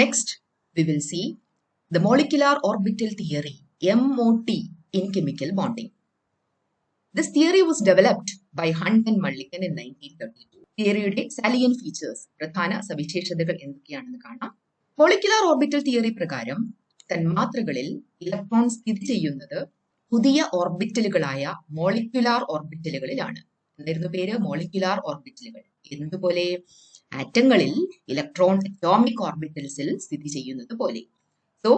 Next, we will see the molecular orbital theory, MOT, in chemical bonding. This theory was developed by Hunt and Mulligan in 1932. തിയറിയുടെ salient features, പ്രധാന സവിശേഷതകൾ എന്തൊക്കെയാണെന്ന് കാണാം. Molecular orbital theory പ്രകാരം തന്മാത്രകളിൽ electron സ്ഥിതി ചെയ്യുന്നത് പുതിയ ഓർബിറ്റലുകളായ മോളിക്കുലാർ ഓർബിറ്റലുകളിലാണ്. എന്തായിരുന്നു പേര്? മോളിക്കുലാർ ഓർബിറ്റലുകൾ. എന്തുപോലെ? ആറ്റങ്ങളിൽ ഇലക്ട്രോൺ അറ്റോമിക് ഓർബിറ്റൽസിൽ സ്ഥിതി ചെയ്യുന്നത് പോലെ. So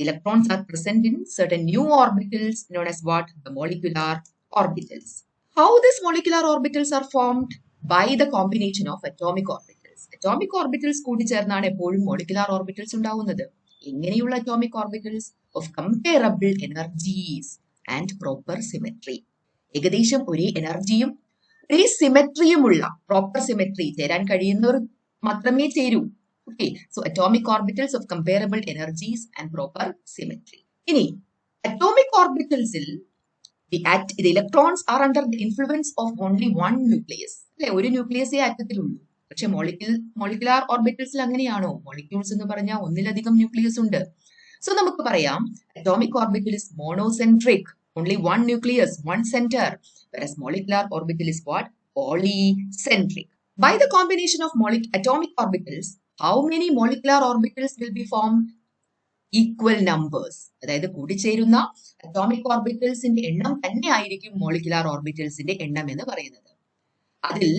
electrons are present in certain new orbitals known as what? The molecular orbitals. How these molecular orbitals are formed? By the combination of atomic orbitals. Atomic orbitals കൂടി ചേർന്നാണ് എപ്പോഴും molecular orbitals ഉണ്ടാവുന്നത്. എങ്ങനെയുള്ള atomic orbitals? Of comparable energies and proper symmetry. ഏകദേശം ഒരേ എനർജിയും ഒരേ സിമെട്രിയുമുള്ള, proper symmetry, ചേരാൻ കഴിയുന്നവർ മാത്രമേ ചേരൂ. Okay, so atomic orbitals of comparable energies and proper symmetry. ഇനി അറ്റോമിക് ഓർബിറ്റൽസിൽ the electrons are under the influence of only one nucleus. അല്ലെ, ഒരു ന്യൂക്ലിയസേ ആറ്റത്തിലുള്ളൂ. പക്ഷെ മോളിക്കുലാർ ഓർബിറ്റൽസിൽ അങ്ങനെയാണോ? മോളിക്യൂൾസ് എന്ന് പറഞ്ഞാൽ ഒന്നിലധികം ന്യൂക്ലിയസ് ഉണ്ട്. സോ നമുക്ക് പറയാം atomic orbital is monocentric, only one nucleus, one center, whereas molecular orbital is what? Polycentric. By the combination of atomic orbitals, how many molecular orbitals will be formed? Equal numbers. അതായത് കൂടിച്ചേരുന്ന atomic ഓർബിറ്റൽസിന്റെ എണ്ണം തന്നെ ആയിരിക്കും molecular ഓർബിറ്റൽസിന്റെ എണ്ണം എന്ന് പറയുന്നത്. അതിൽ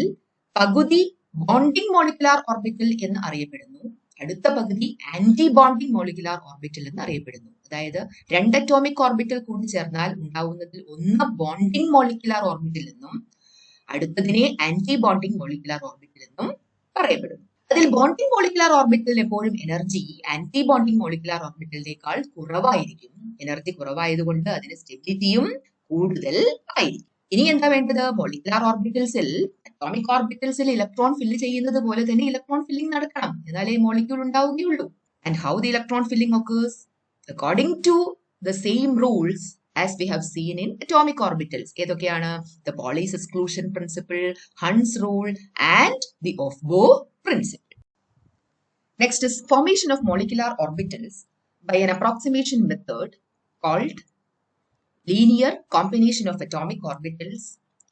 പകുതി ബോണ്ടിങ് മോളിക്കുലാർ ഓർബിറ്റൽ എന്ന് അറിയപ്പെടുന്നു, അടുത്ത പകുതി ആന്റി ബോണ്ടിങ് മോളിക്കുലാർ ഓർബിറ്റൽ എന്ന് അറിയപ്പെടുന്നു. അതായത് രണ്ട് അറ്റോമിക് ഓർബിറ്റൽ കൂടി ചേർന്നാൽ ഉണ്ടാവുന്നതിൽ ഒന്ന് ബോണ്ടിങ് മോളിക്കുലാർ ഓർബിറ്റൽ എന്നും അടുത്തതിനെ ആന്റി ബോണ്ടിങ് മോളിക്കുലാർ ഓർബിറ്റൽ എന്നും പറയപ്പെടുന്നു. അതിൽ ബോണ്ടിങ് മോളിക്കുലാർ ഓർബിറ്റലിൽ എപ്പോഴും എനർജി ആന്റി ബോണ്ടിങ് മോളിക്കുലാർ ഓർബിറ്റലിനേക്കാൾ കുറവായിരിക്കും. എനർജി കുറവായതുകൊണ്ട് അതിന് സ്റ്റെബിലിറ്റിയും കൂടുതൽ ആയിരിക്കും. ഇനി എന്താ വേണ്ടത്? മോളിക്കുലാർ ഓർബിറ്റൽസിൽ, അറ്റോമിക് ഓർബിറ്റൽസിൽ ഇലക്ട്രോൺ ഫില്ല് ചെയ്യുന്നത് പോലെ തന്നെ ഇലക്ട്രോൺ ഫില്ലിംഗ് നടക്കണം, എന്നാലേ മോളിക്യൂൾ ഉണ്ടാവുകയുള്ളൂ. And how the electron filling occurs? According to the same rules as we have seen in atomic orbitals. ഏതൊക്കെയാണ്? The Pauli's exclusion principle, Hund's rule, and the of-Bohr principle. Next is formation of molecular orbitals by an approximation method called linear combination of atomic orbitals,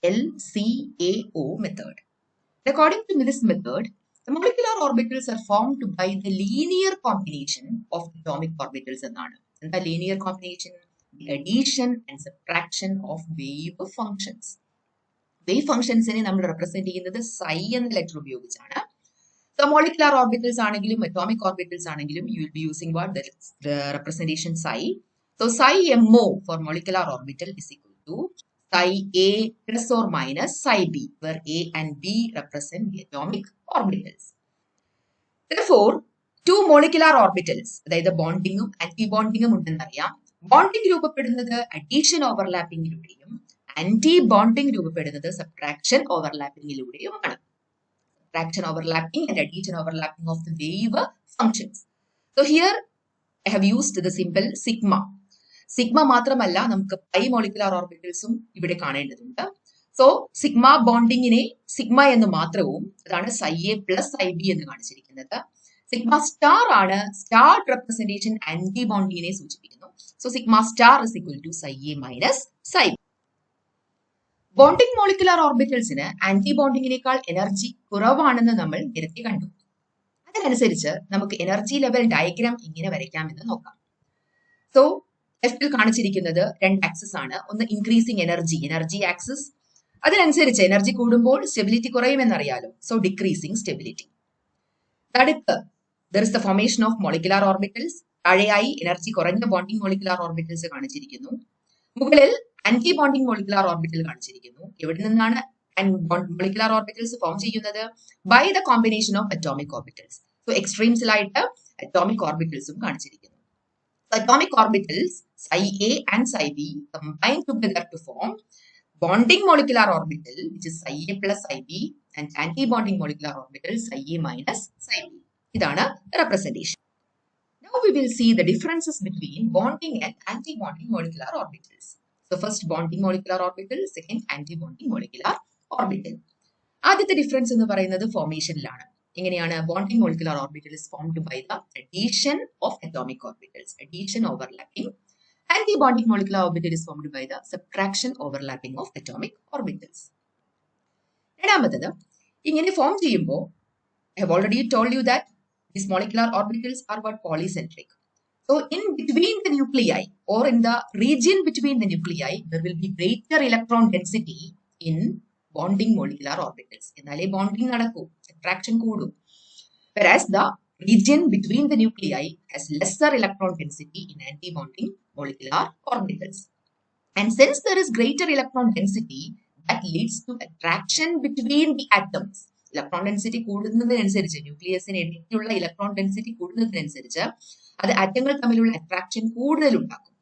LCAO method. According to this method, the molecular orbitals are formed by the linear combination of atomic orbitals എന്നാണ്. എന്താ linear combination? The addition and subtraction of wave functions. Wave functionsനെ നമ്മൾ represent ചെയ്യുന്നത് psi എന്ന letter ഉപയോഗിച്ചാണ്. So molecular orbitals ആണെങ്കിലും atomic orbitals ആണെങ്കിലും you will be using what? The representation psi. So psi mo for molecular orbital is equal to psi a plus or minus psi b, where a and b represent the atomic orbitals. Therefore, two molecular orbitals, അതായത് ബോണ്ടിങ്ങും anti ബോണ്ടിങ്ങും ഉണ്ടെന്നറിയാം. Bonding രൂപപ്പെടുന്നത് addition ഓവർലാപ്പിംഗിലൂടെയും anti bonding രൂപപ്പെടുന്നത് subtraction ഓവർലാപ്പിംഗിലൂടെയുമാണ്. Subtraction overlapping and addition overlapping of the wave functions. So here I have used the symbol sigma. Sigma മാത്രമല്ല, നമുക്ക് pi molecular ഓർബിറ്റൽസും ഇവിടെ കാണേണ്ടതുണ്ട്. So sigma ബോണ്ടിങ്ങിനെ sigma എന്ന് മാത്രവും, അതാണ് psi a plus psi b എന്ന് കാണിച്ചിരിക്കുന്നത്. Sigma star ആണ് star representation anti ബോണ്ടിങ്ങിനെ സൂചിപ്പിക്കുന്നു. So sigma star is equal to psi a minus psi b. Bonding molecular ഓർബിറ്റൽസിന് ആന്റി ബോണ്ടിങ്ങിനേക്കാൾ എനർജി കുറവാണെന്ന് നമ്മൾ നേരത്തെ കണ്ടു. അതിനനുസരിച്ച് നമുക്ക് എനർജി ലെവൽ ഡയഗ്രാം എങ്ങനെ വരയ്ക്കാമെന്ന് നോക്കാം. സോ ലെഫ്റ്റിൽ കാണിച്ചിരിക്കുന്നത് രണ്ട് ആക്സിസ് ആണ്. ഒന്ന് ഇൻക്രീസിങ് എനർജി ആക്സിസ്. അതിനനുസരിച്ച് എനർജി കൂടുമ്പോൾ സ്റ്റെബിലിറ്റി കുറയുമെന്നറിയാലോ. So decreasing stability. അടുത്ത് there is the formation of molecular orbitals. താഴെയായി എനർജി കുറഞ്ഞ ബോണ്ടിങ് മോളിക്കുലാർ ഓർബിറ്റൽസ് കാണിച്ചിരിക്കുന്നു. മുകളിൽ ആന്റി ബോണ്ടിങ് മോളിക്കുലാർ ഓർബിറ്റൽ കാണിച്ചിരിക്കുന്നു. എവിടെ നിന്നാണ് മോളിക്കുലാർ ഓർബിറ്റൽസ് ഫോം ചെയ്യുന്നത്? By the combination of atomic orbitals. So എക്സ്ട്രീംസിലായിട്ട് അറ്റോമിക് ഓർബിറ്റൽസും കാണിച്ചിരിക്കുന്നു. Atomic orbitals psi a and psi b combine together to form bonding molecular orbital, which is psi a plus psi b, and anti-bonding molecular orbital psi a minus psi b. ഇതാണ് representation. Now we will see the differences between bonding and anti-bonding molecular orbitals. So first bonding molecular orbital, second anti-bonding molecular orbital. ആദ്യത്തെ difference എന്ന് പറയുന്നത് ഫോർമേഷനിലാണ്. എങ്ങനെയാണ് bonding molecular orbital is formed by the addition of atomic orbitals, addition overlapping. Antibonding molecular orbital is formed by the subtraction overlapping of atomic orbitals. രണ്ടാമത്തേത് ഇങ്ങനെ form ചെയ്യുമ്പോൾ I have already told you that these molecular orbitals are what polycentric. So in between the nuclei or in the region between the nuclei, there will be greater electron density in bonding molecular orbitals. എന്നാലേ bonding നടക്കൂ, attraction കൂടും. Whereas the region between the nuclei has lesser electron density in antibonding molecular orbitals. And since there is greater electron density, that leads to attraction between the atoms. Electron density കൂടുന്നതിനനുസരിച്ച് ന്യൂക്ലിയസിന് ഇടയ്ക്കുള്ള electron density കൂടുന്നതിനനുസരിച്ച് അത് ആറ്റങ്ങൾ തമ്മിലുള്ള attraction കൂടുതൽ ഉണ്ടാക്കും.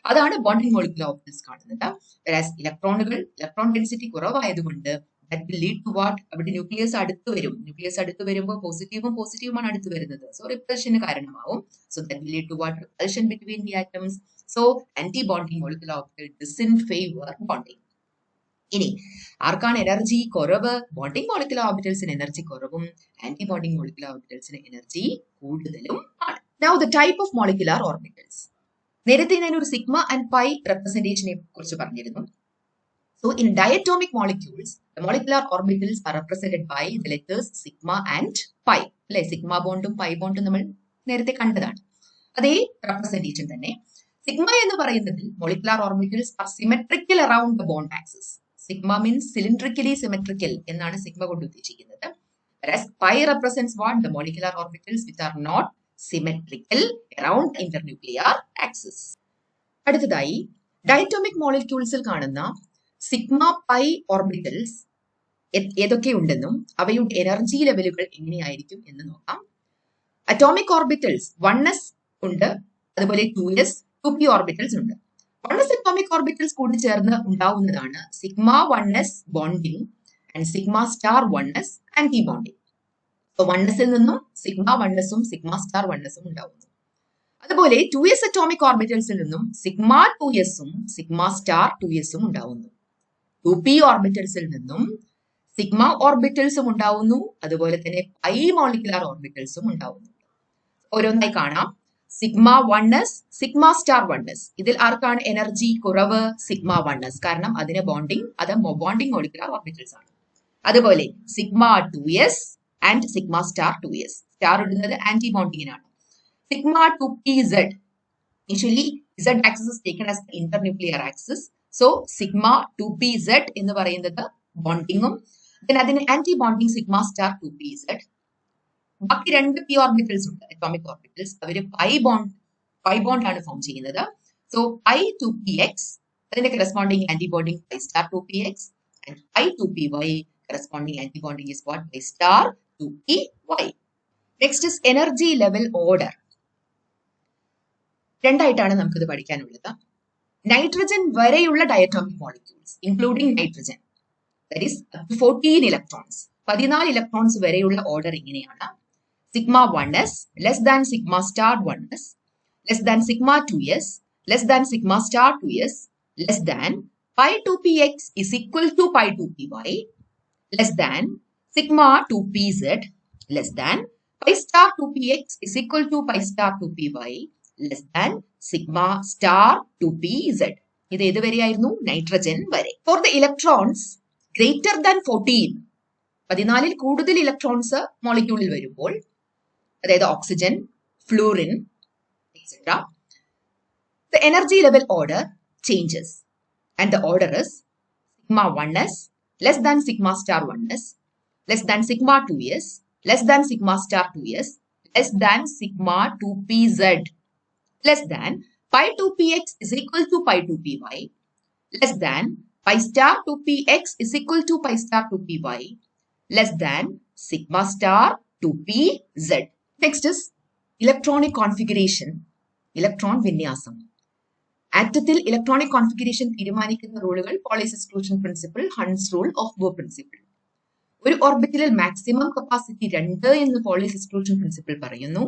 അതാണ് bonding molecular orbitals കാണുന്നത്. വെറാസ് ഇലക്ട്രോൺ ഡെൻസിറ്റി കുറവായതുകൊണ്ട് that will lead to what? അവിടെ ന്യൂക്ലിയസ് അടുത്ത് വരും. ന്യൂക്ലിയസ് അടുത്ത് വരുമ്പോൾ പോസിറ്റീവുമാണ് അടുത്ത് വരുന്നത്. സോ റിപ്പൽഷന് കാരണമാവും. So that will lead to what? Repulsion between the atoms. So anti-bonding molecular orbital doesn't favor bonding. ഇനി ആർക്കാണ് എനർജി കുറവ്? ബോണ്ടിങ് മോളിക്കുലർ ഓർബിറ്റൽസിന് എനർജി കുറവും ആന്റിബോണ്ടിങ് മോളിക്കുലർ ഓർബിറ്റൽസിന് എനർജി കൂടുതലും ആണ്. Now the type of molecular orbitals. നേരത്തെ ഞാൻ ഒരു സിഗ്മ ആൻഡ് പൈ റെപ്രസെന്റേഷനെ കുറിച്ച് പറഞ്ഞിരുന്നു. So in diatomic molecules, the molecular orbitals are represented by the letters sigma and pi. അല്ലെ, സിഗ്മ ബോണ്ടും പൈ ബോണ്ടും നമ്മൾ നേരത്തെ കണ്ടതാണ്. അതേ റെപ്രസെന്റേഷൻ തന്നെ. സിഗ്മ എന്ന് പറയുന്നതിൽ molecular orbitals are symmetrical around the bond axis. Sigma means cylindrically symmetrical എന്നാണ് sigma കൊണ്ട് ഉദ്ദേശിക്കുന്നത്. Whereas pi represents what? The molecular orbitals which are not symmetrical around the internuclear axis. അടുത്തതായി ഡയറ്റോമിക് മോളിക്യൂൾസിൽ കാണുന്ന sigma pi orbitals ഏതൊക്കെ ഉണ്ടെന്നും അവയുടെ energy ലെവലുകൾ എങ്ങനെയായിരിക്കും എന്ന് നോക്കാം. അറ്റോമിക് ഓർബിറ്റൽസ് 1s ഉണ്ട്, അതുപോലെ 2s 2p ഓർബിറ്റൽസ് ഉണ്ട്. 1s അറ്റോമിക് ഓർബിറ്റൽസ് കൂടി ചേർന്ന് ഉണ്ടാവുന്നതാണ് sigma 1s bonding and sigma star 1s anti bonding. So 1s നിന്നും സിഗ്മ 1sഉം സിഗ്മ സ്റ്റാർ 1sഉം ഉണ്ടാവുന്നു. അതുപോലെ 2s അറ്റോമിക് ഓർബിറ്റൽസിൽ നിന്നും സിഗ്മ 2sഉം സിഗ്മ സ്റ്റാർ 2sഉം ഉണ്ടാവുന്നു. 2p ഓർബിറ്റൽസിൽ നിന്നും സിഗ്മ ഓർബിറ്റൽസും ഉണ്ടാവുന്നു, അതുപോലെ തന്നെ പൈ മോളിക്കുലർ ഓർബിറ്റൽസും ഉണ്ടാവുന്നു. ഓരോന്നായി കാണാം. Sigma 1s sigma star 1s ഇതിൽ ആർക്കാണ് എനർജി കുറവ്? സിഗ്മ 1s, കാരണം അതിന് ബോണ്ടിങ് മോളിക്കുലർ ഓർബിറ്റൽസ് ആണ്. അതുപോലെ sigma 2s and sigma star 2s, star ഇടുന്നത് ആന്റി ബോണ്ടിങ്ങിനാണ്. Sigma 2pz, usually z axis is taken as the internuclear axis. So sigma 2pz എന്ന് പറയുന്നത് ബോണ്ടിങ്ങും അതിന് anti bonding sigma star 2pz. ബാക്കി രണ്ട് പി ഓർബിറ്റൽസ് ഉണ്ട്, അറ്റോമിക് ഓർബിറ്റൽസ്. അവര് pi bond ആണ് ഫോം ചെയ്യുന്നത്. സോ പൈ 2px അതിന്റെ corresponding anti bonding pi star 2px and pi 2py corresponding anti bonding is what? Pi star 2py. Next is energy level order. രണ്ടായിട്ടാണ് നമുക്കിത് പഠിക്കാനുള്ളത്. Nitrogen വരെയുള്ള diatomic molecules including nitrogen, that is 14 electrons, 14 electrons വരെയുള്ള order ഇങ്ങനെയാണ്. Sigma 1s less than sigma star 1s, less than sigma 2s, less than sigma star 2s, less than pi 2px is equal to pi 2py, less than sigma 2pz, less than pi star 2px is equal to pi star 2py, less than sigma star 2pz. ഇത് ഏത് വരെയായിരുന്നു? Nitrogen വരെ. For the electrons greater than 14, 14ൽ കൂടുതൽ electrons മോളിക്യൂളിൽ വരുമ്പോൾ, അതായത് oxygen, fluorine etcetera, the energy level order changes and the order is sigma 1s less than sigma star 1s, less than sigma 2s, less than sigma star 2s, less than sigma 2pz, less than pi 2px is equal to pi 2py, less than pi star 2px is equal to pi star 2py, less than sigma star 2pz. Next is electronic configuration, electron വിന്യാസം. ആറ്റത്തിൽ electronic configuration തീരുമാനിക്കുന്ന റൂളുകൾ Pauli's exclusion principle, Hund's rule, aufbau principle. ഒരു ഓർബിറ്റലിൽ maximum capacity 2 എന്ന് Pauli's exclusion principle പറയുന്നു.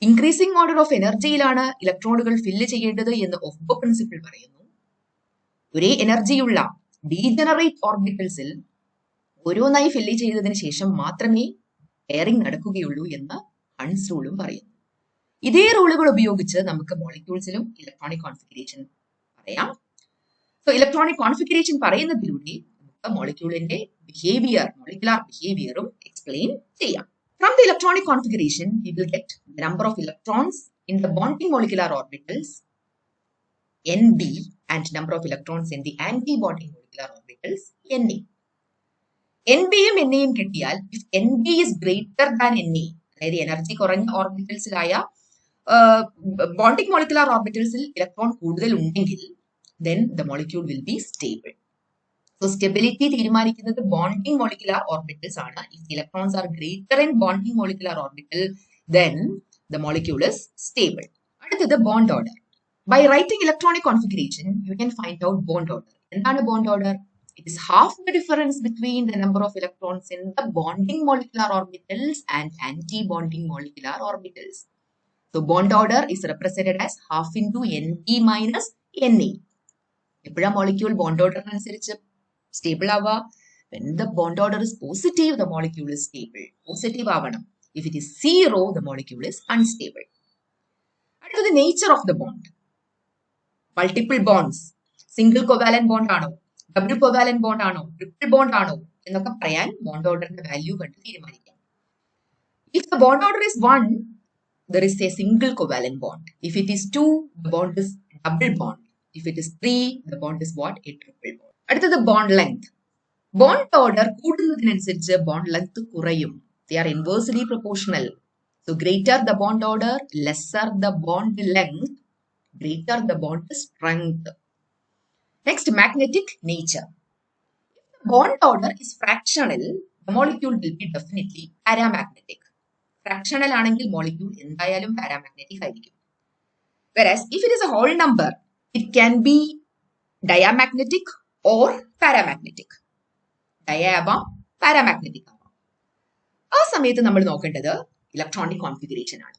Increasing order of എനർജിയിലാണ് ഇലക്ട്രോണുകൾ fill ചെയ്യേണ്ടത് എന്ന് ഓഫ് ബോ പ്രിൻസിപ്പിൾ പറയുന്നു. ഒരേ എനർജിയുള്ള ഡീജനറേറ്റ് ഓർബിറ്റൽസിൽ ഓരോന്നായി ഫില്ല് ചെയ്തതിനു ശേഷം മാത്രമേ പെയറിംഗ് നടക്കുകയുള്ളൂ എന്ന് ഹൺസ് റൂളും പറയുന്നു. ഇതേ റൂളുകൾ ഉപയോഗിച്ച് നമുക്ക് മോളിക്യൂൾസിലും ഇലക്ട്രോണിക് കോൺഫിഗറേഷൻ പറയാം. സോ ഇലക്ട്രോണിക് കോൺഫിഗറേഷൻ പറയുന്നതിലൂടെ നമുക്ക് മോളിക്യൂളിന്റെ മോളിക്കുലാർ ബിഹേവിയറും എക്സ്പ്ലെയിൻ ചെയ്യാം. From the electronic configuration, we will get the number of electrons in the bonding molecular orbitals, Nb, and number of electrons in the antibonding molecular orbitals, Na. Nb യും Na യും കിട്ടിയാൽ if Nb is greater than Na, അതായത് energy കുറഞ്ഞ ഓർബിറ്റൽസിലായ bonding molecular ഓർബിറ്റൽസിൽ electron കൂടുതൽ ഉണ്ടെങ്കിൽ then the molecule will be stable. So stability തീരുമാനിക്കുന്നത് bonding molecular orbitals ആണ്. If the electrons are greater in bonding molecular orbital, then the molecule is stable. അടുത്തത് bond order. By writing electronic configuration, you can find out bond order. എന്താണ് bond order? It is half the difference between the number of electrons in the bonding molecular orbitals and anti-bonding molecular orbitals. So bond order is represented as half into Nb minus Na. എപ്പോഴാ molecule bond order അനുസരിച്ച് stable ആവുക? When the bond order is positive, the molecule is stable. Positive ആവണം. If it is zero, the molecule is unstable. അടുത്തത് nature of the bond. Multiple bonds. Single covalent bond ആണോ? Double covalent bond ആണോ? Triple bond ആണോ? എന്നൊക്കെ പറയാൻ bond orderന്റെ value കണ്ട് തീരുമാനിക്കാം. If the bond order is 1, there is a single covalent bond. If it is 2, the bond is double bond. If it is 3, the bond is what? A triple bond. അടുത്തത് bond length. Bond order കൂടുന്നതിനനുസരിച്ച് bond length കുറയും. They are inversely proportional. So greater the bond order, lesser the bond length, greater the bond strength. Next, magnetic nature. If the bond order is fractional, the molecule will be definitely paramagnetic. Fractional ആണെങ്കിൽ molecule എന്തായാലും paramagnetic ആയിരിക്കും. Whereas if it is a whole number, it can be diamagnetic or paramagnetic. Dia ആവാം, paramagnetic ആവാം. ആ സമയത്ത് നമ്മൾ നോക്കേണ്ടത് electronic configuration ആണ്.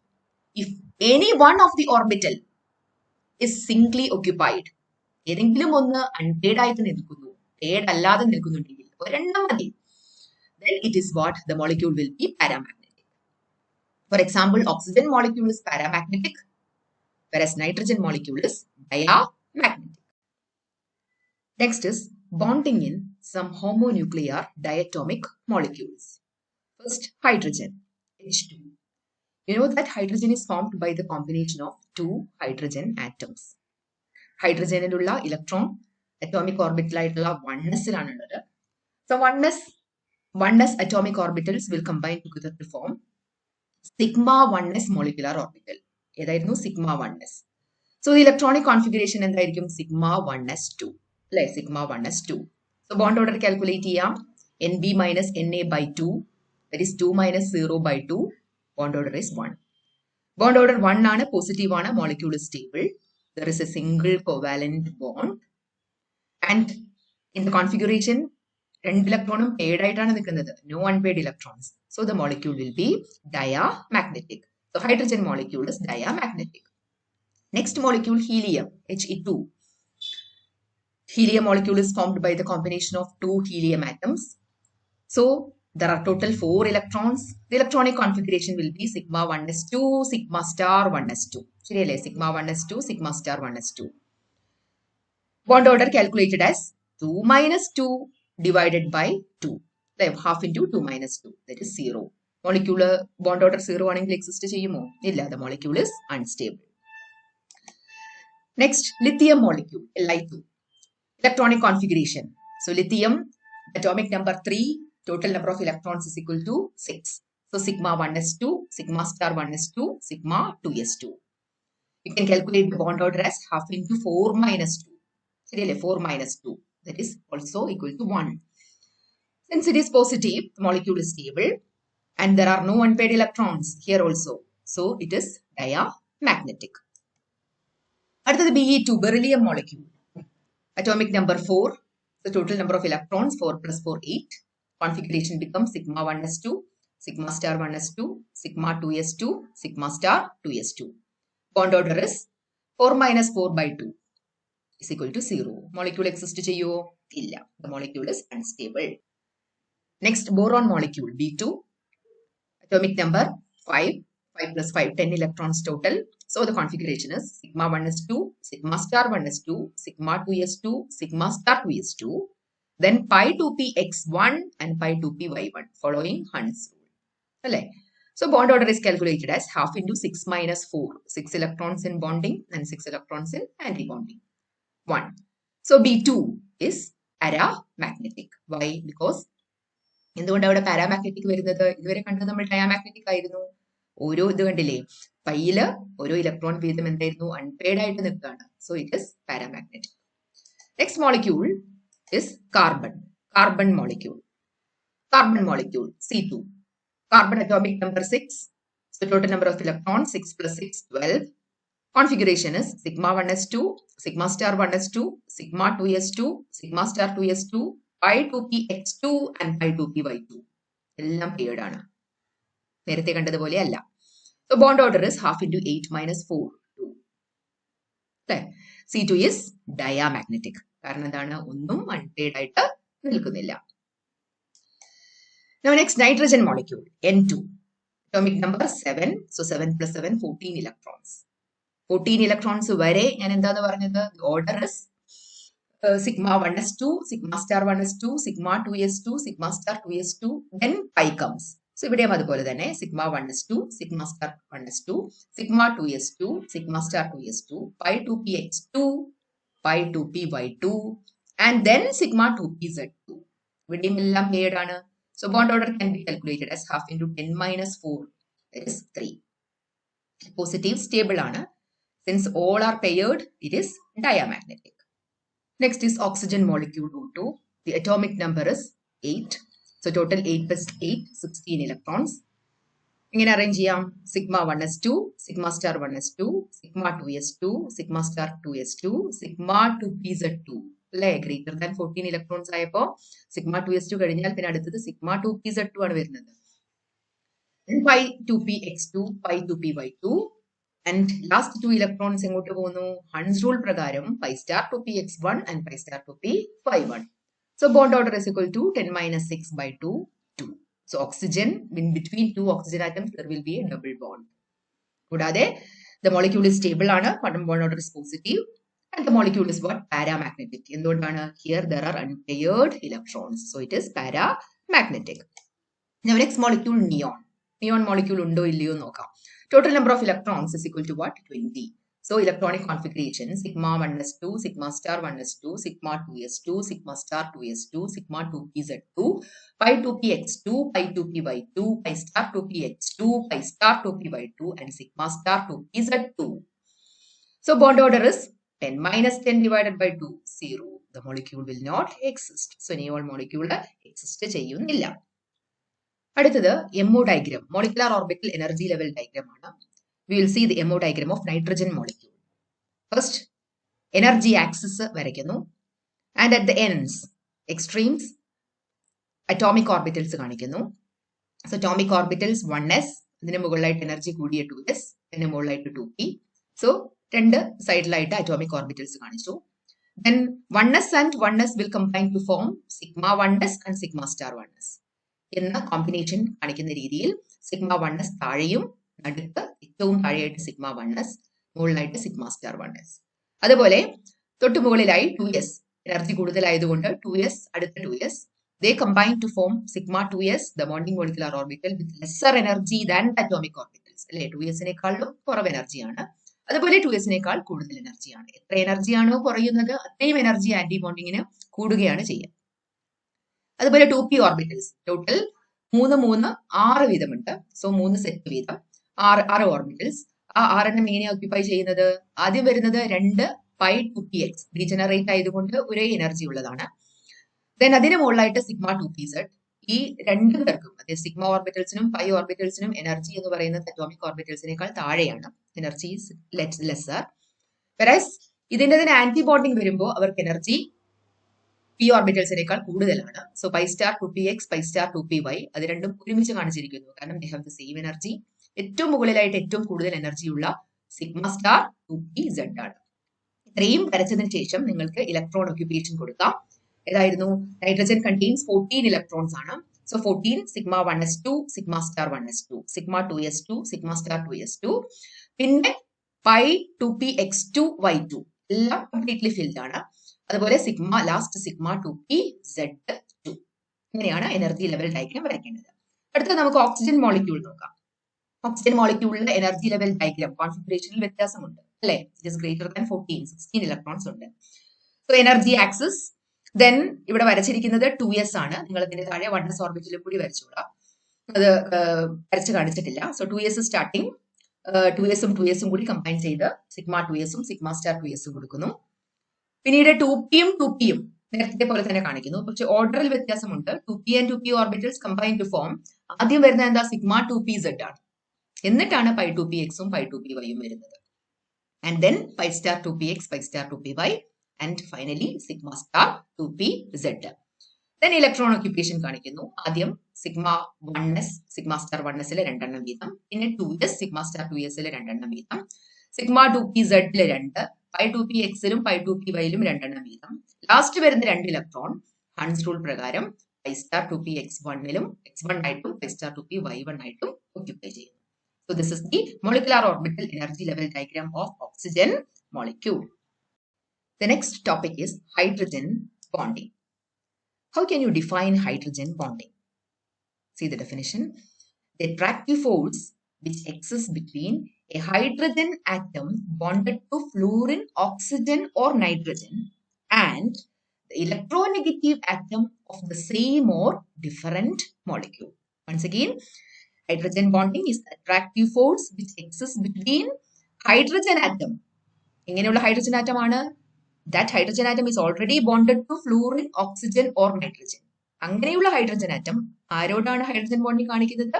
If any one of the orbital is Zwingli occupied, ഏതെങ്കിലും ഒന്ന് അൺപെയ്ഡ് ആയിട്ട് നിൽക്കുന്നു, പെയ്ഡ് അല്ലാതെ നിൽക്കുന്നുണ്ടെങ്കിൽ ഒരെണ്ണം മതി, then it is what the molecule will be paramagnetic. For example, oxygen molecule is paramagnetic, whereas nitrogen molecule is diamagnetic. Next is bonding in some homonuclear diatomic molecules. First, hydrogen, H2. You know that hydrogen is formed by the combination of two hydrogen atoms. Hydrogen ilulla electron atomic orbital aayittulla 1s ilanuള്ളത്. So 1s atomic orbitals will combine together to form sigma 1s molecular orbital. ഏതായിരുന്നു sigma 1s. So the electronic configuration എന്തായിരിക്കും? sigma 1s2. അല്ലെ, sigma 1s2. So bond order calculate ചെയ്യാം. Nb minus Na by 2, that is 2 minus 0 by 2. Bond order is 1. Bond order 1 ആണ്, positive ആണ്, molecule is stable. There is a single covalent bond. And in the configuration, രണ്ട് ഇലക്ട്രോണും paid ആയിട്ടാണ് നിൽക്കുന്നത്. No unpaired electrons. So the molecule will be diamagnetic. So hydrogen molecule is diamagnetic. Next molecule, helium, He2. Helium molecule is formed by the combination of two helium atoms. So there are total 4 electrons. The electronic configuration will be sigma 1s2, sigma star 1s2. ശരിയല്ലേ? sigma 1s2, sigma star 1s2. Bond order calculated as 2 minus 2 divided by 2. Like half into 2 minus 2. That is 0. Molecular bond order 0 ആണെങ്കിൽ exist ചെയ്യുമോ? ഇല്ല. The molecule is unstable. Next, lithium molecule, Li2. Electronic configuration. So lithium, atomic number 3, total number of electrons is equal to 6. So sigma 1s2, sigma star 1s2, sigma 2s2. You can calculate the bond order as half into 4 minus 2. So really 4 minus 2. That is also equal to 1. Since it is positive, the molecule is stable and there are no unpaired electrons here also. So it is diamagnetic. അടുത്തത് Be2, beryllium molecule. Atomic number 4, the total number of electrons 4 plus 4, 8. Configuration becomes sigma 1s2, sigma star 1s2, sigma 2s2, sigma star 2s2. Bond order is 4 minus 4 by 2 is equal to 0. Molecule exist cheyo? Illa. The molecule is unstable. Next, boron molecule, B2. Atomic number 5. 5 plus 5, 10 electrons total. So the configuration is sigma 1 is 2, sigma star 1 is 2, sigma 2 is 2, sigma star 2 is 2. Then pi 2p x1 and pi 2p y1 following Hund's rule. Okay. So bond order is calculated as half into 6 minus 4. 6 electrons in bonding and 6 electrons in antibonding. 1. So B2 is paramagnetic. Why? Because എന്തുകൊണ്ട് അവിടെ paramagnetic വരുന്നത്? ഇതുവരെ കണ്ടത് നമ്മൾ diamagnetic ആയിരുന്നു. ഓരോ ഇത് കണ്ടില്ലേ, പൈയില് ഓരോ ഇലക്ട്രോൺ വീതം എന്തായിരുന്നു? അൺപെയ്ഡ് ആയിട്ട് നിൽക്കുകയാണ്. So it is paramagnetic. Next molecule is carbon. Carbon molecule. Carbon molecule C2. Carbon atomic number 6. So total number of electrons 6 plus 6 12. Configuration is sigma 1 is 2, sigma star 1 is 2, sigma 2 is 2, sigma star 2 is 2, pi 2p x2 and pi 2p y2. എല്ലാം paired ആണ്. നേരത്തെ കണ്ടതുപോലെ അല്ല. So bond order is half into 8 minus 4 2. C2 is diamagnetic. കാരണം എന്താണ്? ഒന്നും unpaid ആയിട്ട് നിൽക്കുന്നില്ല. Now next nitrogen molecule N2. Atomic number 7. So 7 plus 7 14 electrons. 14 electrons വരെ ഞാൻ എന്താന്ന് പറഞ്ഞത്? The order is sigma 1 is 2, sigma star 1 is 2, sigma 2 is 2, sigma star 2 is 2, then pi comes. So ഇവിടെയും അതുപോലെ തന്നെ sigma 1 is 2, sigma star 1 is 2, sigma 2 is 2, sigma star 2 is 2, pi 2p x2, pi 2p y2, and then sigma 2p z2. ഇവിടെയും എല്ലാം paired ആണ്. So bond order can be calculated as half into 10 minus 4, that is 3. Positive stable ആണ്. Since all are paired, it is diamagnetic. Next is oxygen molecule O2. The atomic number is 8. So total 8 plus 8, 16 electrons. ഇങ്ങനെ arrange ചെയ്യാം. Sigma 1 is 2, sigma star 1 is 2, sigma 2 is 2, sigma star 2 is 2, sigma 2p z2. അല്ലെ, greater than 14 electrons ആയപ്പോ sigma 2s2 കഴിഞ്ഞാൽ പിന്നെ അടുത്തത് sigma 2p z2 ആണ് വരുന്നത്. pi 2p x2, pi 2p y2, and last 2 electrons എങ്ങോട്ട് പോകുന്നു? Hund's rule പ്രകാരം pi star 2p x1 and pi star 2p y1. So bond order is equal to 10 minus 6 by 2 2. So oxygen, in between two oxygen atoms there will be a double bond. കൂടാതെ the molecule is stable ആണ്. Quantum bond order is positive. And the molecule is what? Paramagnetic. എന്തുകൊണ്ടാണ്? Here there are unpaired electrons. So it is paramagnetic. Now next molecule neon. Neon molecule ഉണ്ടോ ഇല്ലയോ നോക്കാം. Total number of electrons is equal to what? 20. So electronic configuration sigma 1 is 2, sigma star 1 is 2, sigma 2 is 2, sigma star 2 is 2, sigma 2p z2, pi 2p x2, pi 2p y2, pi star 2p x2, pi star 2p y2, and sigma star 2p z2. So bond order is 10 minus 10 divided by 2, 0. The molecule will not exist. So neon molecule exist ചെയ്യുന്നില്ല. അടുത്തത് MO diagram. Molecular orbital energy level diagram ആണ്. We will see the MO diagram of nitrogen molecule. First, energy axis വരയ്ക്കുന്നു. And at the ends, extremes, atomic orbitals കാണിക്കുന്നു. So atomic orbitals 1s, ഇതിന് മുകളിലായിട്ട് energy കൂടിയ 2s, ഇതിന് മുകളിലായിട്ട് 2p. So രണ്ട് സൈഡിലായിട്ട് അറ്റോമിക് ഓർബിറ്റൽസ് കാണിച്ചു. Then 1s and 1s will combine to form sigma 1s and sigma star 1s എന്ന കോമ്പിനേഷൻ കാണിക്കുന്ന രീതിയിൽ sigma 1s താഴെയും നടുക്ക് ഏറ്റവും താഴെയായിട്ട് sigma 1s, മുകളിലായിട്ട് sigma star 1s. അതുപോലെ തൊട്ടു മുകളിലായി 2s, എനർജി കൂടുതലായതുകൊണ്ട് 2s, അടുത്ത 2s, they combine to form sigma 2s, the bonding molecular orbital with lesser energy than the atomic orbitals. അല്ലെ, 2s-നേക്കാളും കുറവ് എനർജിയാണ്. അതുപോലെ 2s-നേക്കാൾ കൂടുതൽ എനർജിയാണ്. എത്ര എനർജിയാണോ കുറയുന്നത് അത്രയും എനർജി ആന്റി ബോണ്ടിങ്ങിന് കൂടുകയാണ് ചെയ്യുക. അതുപോലെ 2p ഓർബിറ്റൽസ് ടോട്ടൽ 3 3 6 വീതമുണ്ട്. സോ 3 സെറ്റ് വീതം 6 ഓർബിറ്റൽസ്. ആ 6 എങ്ങനെ ഓക്യുപ്പൈ ചെയ്യുന്നത്? ആദ്യം വരുന്നത് 2 pi 2px ഡീജനറേറ്റ് ആയതുകൊണ്ട് ഒരേ എനർജി ഉള്ളതാണ്. ദെൻ അതിന് മുകളിലായിട്ട് സിഗ്മ 2pz. ഈ രണ്ടു പേർക്കും അതായത് സിഗ്മ ഓർബിറ്റൽസിനും പൈ ഓർബിറ്റൽസിനും എനർജി എന്ന് പറയുന്നത് അറ്റോമിക് ഓർബിറ്റൽസിനേക്കാൾ താഴെയാണ്. Energy lesser. വെറാസ് ഇതിന്റെ ആന്റി ബോണ്ടിങ് വരുമ്പോൾ അവർക്ക് എനർജി പി ഓർബിറ്റൽസിനേക്കാൾ കൂടുതലാണ്. So pi star 2px, pi star 2py, അത് രണ്ടും ഒരുമിച്ച് കാണിച്ചിരിക്കുന്നു. കാരണം they have the same energy. ഏറ്റവും മുകളിലായിട്ട് ഏറ്റവും കൂടുതൽ എനർജിയുള്ള സിഗ്മ സ്റ്റാർ 2pz ആണ്. ഇത്രയും വരച്ചതിന് ശേഷം നിങ്ങൾക്ക് ഇലക്ട്രോൺ ഓക്യുപ്പേഷൻ കൊടുക്കാം. ഏതായിരുന്നു? നൈട്രജൻ കണ്ടെയ്ൻസ് 14 ഇലക്ട്രോൺസ് ആണ്. So 14 sigma 1s2 sigma star 1s2 sigma 2s2 sigma star 2s2 പിന്നെ pi 2p x2 y2 എല്ലാം കംപ്ലീറ്റ്ലി ഫിൽഡ് ആണ്. അതുപോലെ sigma last sigma 2p z2. ഇങ്ങനെയാണ് എനർജി ലെവൽ ഡയഗ്രാം വരയ്ക്കേണ്ടത്. അടുത്ത നമുക്ക് ഓക്സിജൻ മോളിക്യൂൾ നോക്കാം. ഓക്സിജൻ മോളിക്യൂളിന്റെ എനർജി ലെവൽ ഡയഗ്രാം കോൺഫിഗറേഷനിൽ വ്യത്യാസമുണ്ട് അല്ലെ. It is greater than 16 electrons ഉണ്ട്. സോ എനർജി ആക്സിസ് ദെൻ ഇവിടെ വരച്ചിരിക്കുന്നത് 2s ആണ്. നിങ്ങൾ ഇതിന്റെ താഴെ 1s ഓർബിറ്റിൽ കൂടി വരച്ചുകൂടാ, അത് വരച്ച് കാണിച്ചിട്ടില്ല. സോ 2s സ്റ്റാർട്ടിങ് 2sഉം 2sഉം കൂടി കമ്പൈൻ ചെയ്ത് സിഗ്മ 2sഉം സിഗ്മ സ്റ്റാർ 2sഉം കൊടുക്കുന്നു. പിന്നീട് 2pയും 2pയും നേരത്തെ പോലെ തന്നെ കാണിക്കുന്നു, പക്ഷെ ഓർഡറിൽ വ്യത്യാസമുണ്ട്. 2p and 2p orbitals combine to form. ആദ്യം വരുന്ന എന്താ സിഗ്മ 2pz ആണ്, എന്നിട്ടാണ് pi 2pxഉം pi 2pyയും വരുന്നത്. And then pi star 2px pi star 2py and finally sigma star 2pz. Then electron occupation കാണിക്കുന്നു. ആദ്യം sigma 1s sigma star 1s രണ്ടെണ്ണം വീതം, പിന്നെ 2s സിഗ്മ സ്റ്റാർ 2s രണ്ടെണ്ണം വീതം, സിഗ്മ 2pz 2, pi 2pxലും pi 2pyലും രണ്ടെണ്ണം വീതം. ലാസ്റ്റ് വരുന്ന 2 ഇലക്ട്രോൺ ഹൺസ് റൂൾ പ്രകാരം pi star 2px1ലും x1 ആയിട്ടും pi star 2py1 ആയിട്ടും occupy ചെയ്യുന്നു. So this is the molecular orbital energy level diagram of oxygen molecule. The next topic is hydrogen bonding. How can you define hydrogen bonding? See the definition. The attractive force which exists between a hydrogen atom bonded to fluorine, oxygen or nitrogen and the electronegative atom of the same or different molecule. Once again, hydrogen bonding is the attractive force which exists between hydrogen atom. എങ്ങനെയുള്ള hydrogen atom ആണ്? That hydrogen atom is already bonded to fluorine, oxygen or nitrogen. അങ്ങനെയുള്ള hydrogen atom ആരോടാണ് hydrogen bonding കാണിക്കുന്നത്?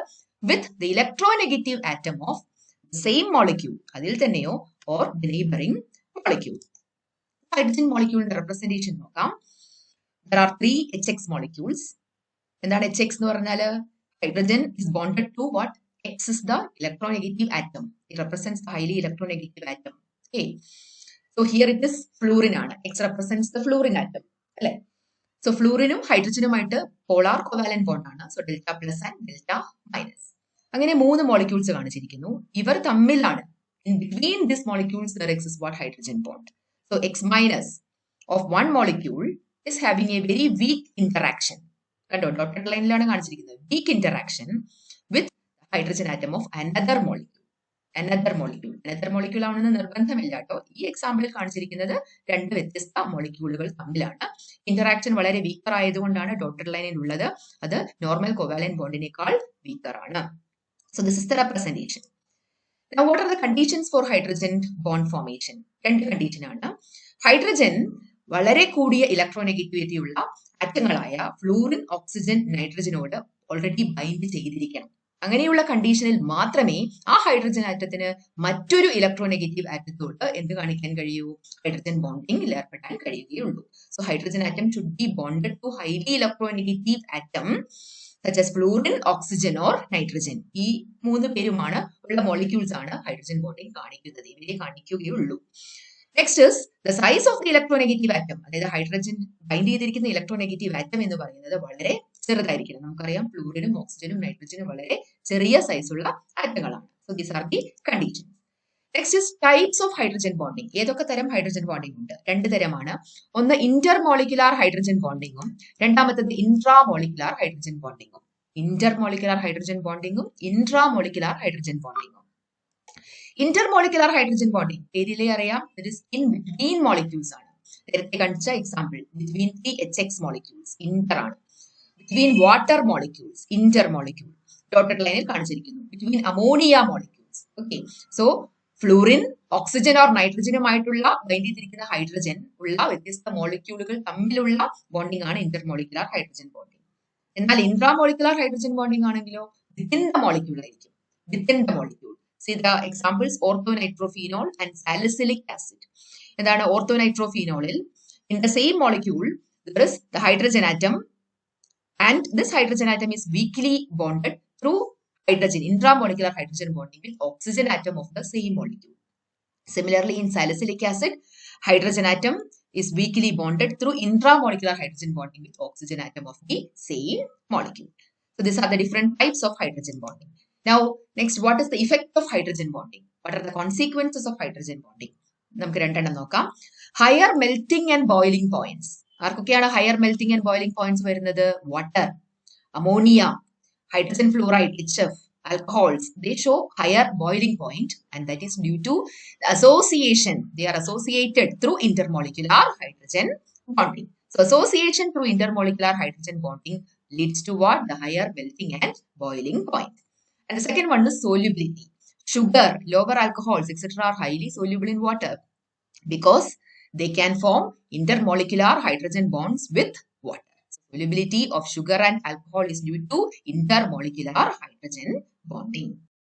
With the electronegative atom of the same molecule, അതിൽ തന്നെയോ or the neighboring molecule. Hydrogen മോളിക്യൂളിന്റെ representation നോക്കാം. There are 3 HX molecules. എന്താണ് HX എന്ന് പറഞ്ഞാൽ? Hydrogen is bonded to what? X is the electronegative atom. It represents the highly electronegative atom. Okay. So here it is fluorine ആണ്. X represents the fluorine atom. അല്ലെ? So fluorineും ഹൈഡ്രജനുമായിട്ട് polar covalent bond ആണ്. So delta plus and delta minus. അങ്ങനെ 3 molecules കാണിച്ചിരിക്കുന്നു. ഇവർ തമ്മിലാണ്, in between these molecules there exists what? Hydrogen bond. So X minus of one molecule is having a very weak interaction. കണ്ടോ, dotted ലൈനിലാണ് കാണിച്ചിരിക്കുന്നത്. Weak interaction with hydrogen atom of another molecule. Another molecule ആണെന്ന് നിർബന്ധമില്ല കേട്ടോ. ഈ എക്സാമ്പിളിൽ കാണിച്ചിരിക്കുന്നത് 2 വ്യത്യസ്ത മോളിക്യൂളുകൾ തമ്മിലാണ്. Interaction വളരെ വീക്കർ ആയതുകൊണ്ടാണ് ഡോട്ടഡ് ലൈനിൽ ഉള്ളത്. അത് നോർമൽ കോവാലന്റ് ബോണ്ടിനേക്കാൾ വീക്കർ ആണ്. So this is the representation. Now what are the conditions for hydrogen bond formation? 2 condition ആണ്. ഹൈഡ്രജൻ വളരെ കൂടിയ ഇലക്ട്രോനെഗറ്റിവിറ്റി ഉള്ള ആറ്റങ്ങളായ ഫ്ലൂറിൻ, ഓക്സിജൻ, നൈട്രജനോട് ഓൾറെഡി ബൈൻഡ് ചെയ്തിരിക്കണം. അങ്ങനെയുള്ള കണ്ടീഷനിൽ മാത്രമേ ആ ഹൈഡ്രജൻ ആറ്റത്തിന് മറ്റൊരു ഇലക്ട്രോനെഗറ്റീവ് ആറ്റത്തോട് എന്ത് കാണിക്കാൻ കഴിയൂ? ഹൈഡ്രജൻ ബോണ്ടിങ്ങിൽ ഏർപ്പെടാൻ കഴിയുകയുള്ളൂ. So hydrogen atom should be bonded to highly electronegative atom such as fluorine, oxygen or nitrogen. ഈ 3 പേരുമാണ് ഉള്ള മോളിക്യൂൾസ് ആണ് ഹൈഡ്രജൻ ബോണ്ടിങ് കാണിക്കുന്നത്. ഇവരെ കാണിക്കുകയുള്ളൂ. Next is the size of the electronegative atom. അതായത് ഹൈഡ്രജൻ ബൈൻഡ് ചെയ്തിരിക്കുന്ന ഇലക്ട്രോനെഗറ്റീവ് ആറ്റം എന്ന് പറയുന്നത് വളരെ ചെറുതായിരിക്കണം. നമുക്കറിയാം ഫ്ലൂറിനും ഓക്സിജനും നൈട്രജനും വളരെ ചെറിയ സൈസുള്ള ആറ്റങ്ങളാണ്. So these are the conditions. Next is types of hydrogen bonding. ഏതൊക്കെ തരം ഹൈഡ്രജൻ ബോണ്ടിങ് ഉണ്ട്? 2 തരമാണ്. ഒന്ന് ഇന്റർമോളിക്കുലാർ ഹൈഡ്രജൻ ബോണ്ടിങ്ങും രണ്ടാമത്തത് ഇൻട്രാമോളിക്കുലാർ ഹൈഡ്രജൻ ബോണ്ടിങ്ങും. ഇന്റർമോളിക്കുലാർ ഹൈഡ്രജൻ ബോണ്ടിങ്ങും ഇൻട്രാമോളിക്കുലാർ ഹൈഡ്രജൻ ബോണ്ടിങ്ങും. ഇന്റർമോളിക്കുലാർ ഹൈഡ്രജൻ ബോണ്ടിങ് പേരിലേ അറിയാം, it is in between molecules ആണ്. നേരത്തെ കാണിച്ച example between 3 HX molecules inter ആണ്. Between water molecules inter molecule. Dotted ലൈനിൽ കാണിച്ചിരിക്കുന്നു between ammonia molecules. Okay. So fluorine, oxygen or നൈട്രജനുമായിട്ടുള്ള ബൈൻഡ് ചെയ്തിരിക്കുന്ന ഹൈഡ്രജൻ ഉള്ള വ്യത്യസ്ത മോളിക്യൂളുകൾ തമ്മിലുള്ള ബോണ്ടിങ് ആണ് ഇന്റർമോളിക്കുലാർ ഹൈഡ്രജൻ ബോണ്ടിങ്. എന്നാൽ ഇൻട്രാമോളിക്കുലാർ ഹൈഡ്രജൻ ബോണ്ടിങ് ആണെങ്കിലോ വിത്തിൻ ദ മോളിക്യൂൾ ആയിരിക്കും. Within the molecule. See the examples orthonitrophenol and salicylic acid. എന്താണ് orthonitrophenolil? In the same molecule there is the hydrogen atom and this hydrogen atom is weakly bonded through hydrogen, intramolecular hydrogen bonding with oxygen atom of the same molecule. Similarly in salicylic acid, hydrogen atom is weakly bonded through intramolecular hydrogen bonding with oxygen atom of the same molecule. So these are the different types of hydrogen bonding. Now, next, what is the effect of hydrogen bonding? What are the consequences of hydrogen bonding? നമുക്ക് രണ്ടെണ്ണം നോക്കാം. Higher melting and boiling points. ആർക്കൊക്കെയാണ് higher melting and boiling points വരുന്നത്? Water, ammonia, hydrogen fluoride, HF, alcohols. They show higher boiling point, and that is due to the association. They are associated through intermolecular hydrogen bonding. So association through intermolecular hydrogen bonding leads to what? The higher melting and boiling point. And the second one is solubility. Sugar, lower alcohols, etc. are highly soluble in water because they can form intermolecular hydrogen bonds with water. Solubility of sugar and alcohol is due to intermolecular hydrogen bonding.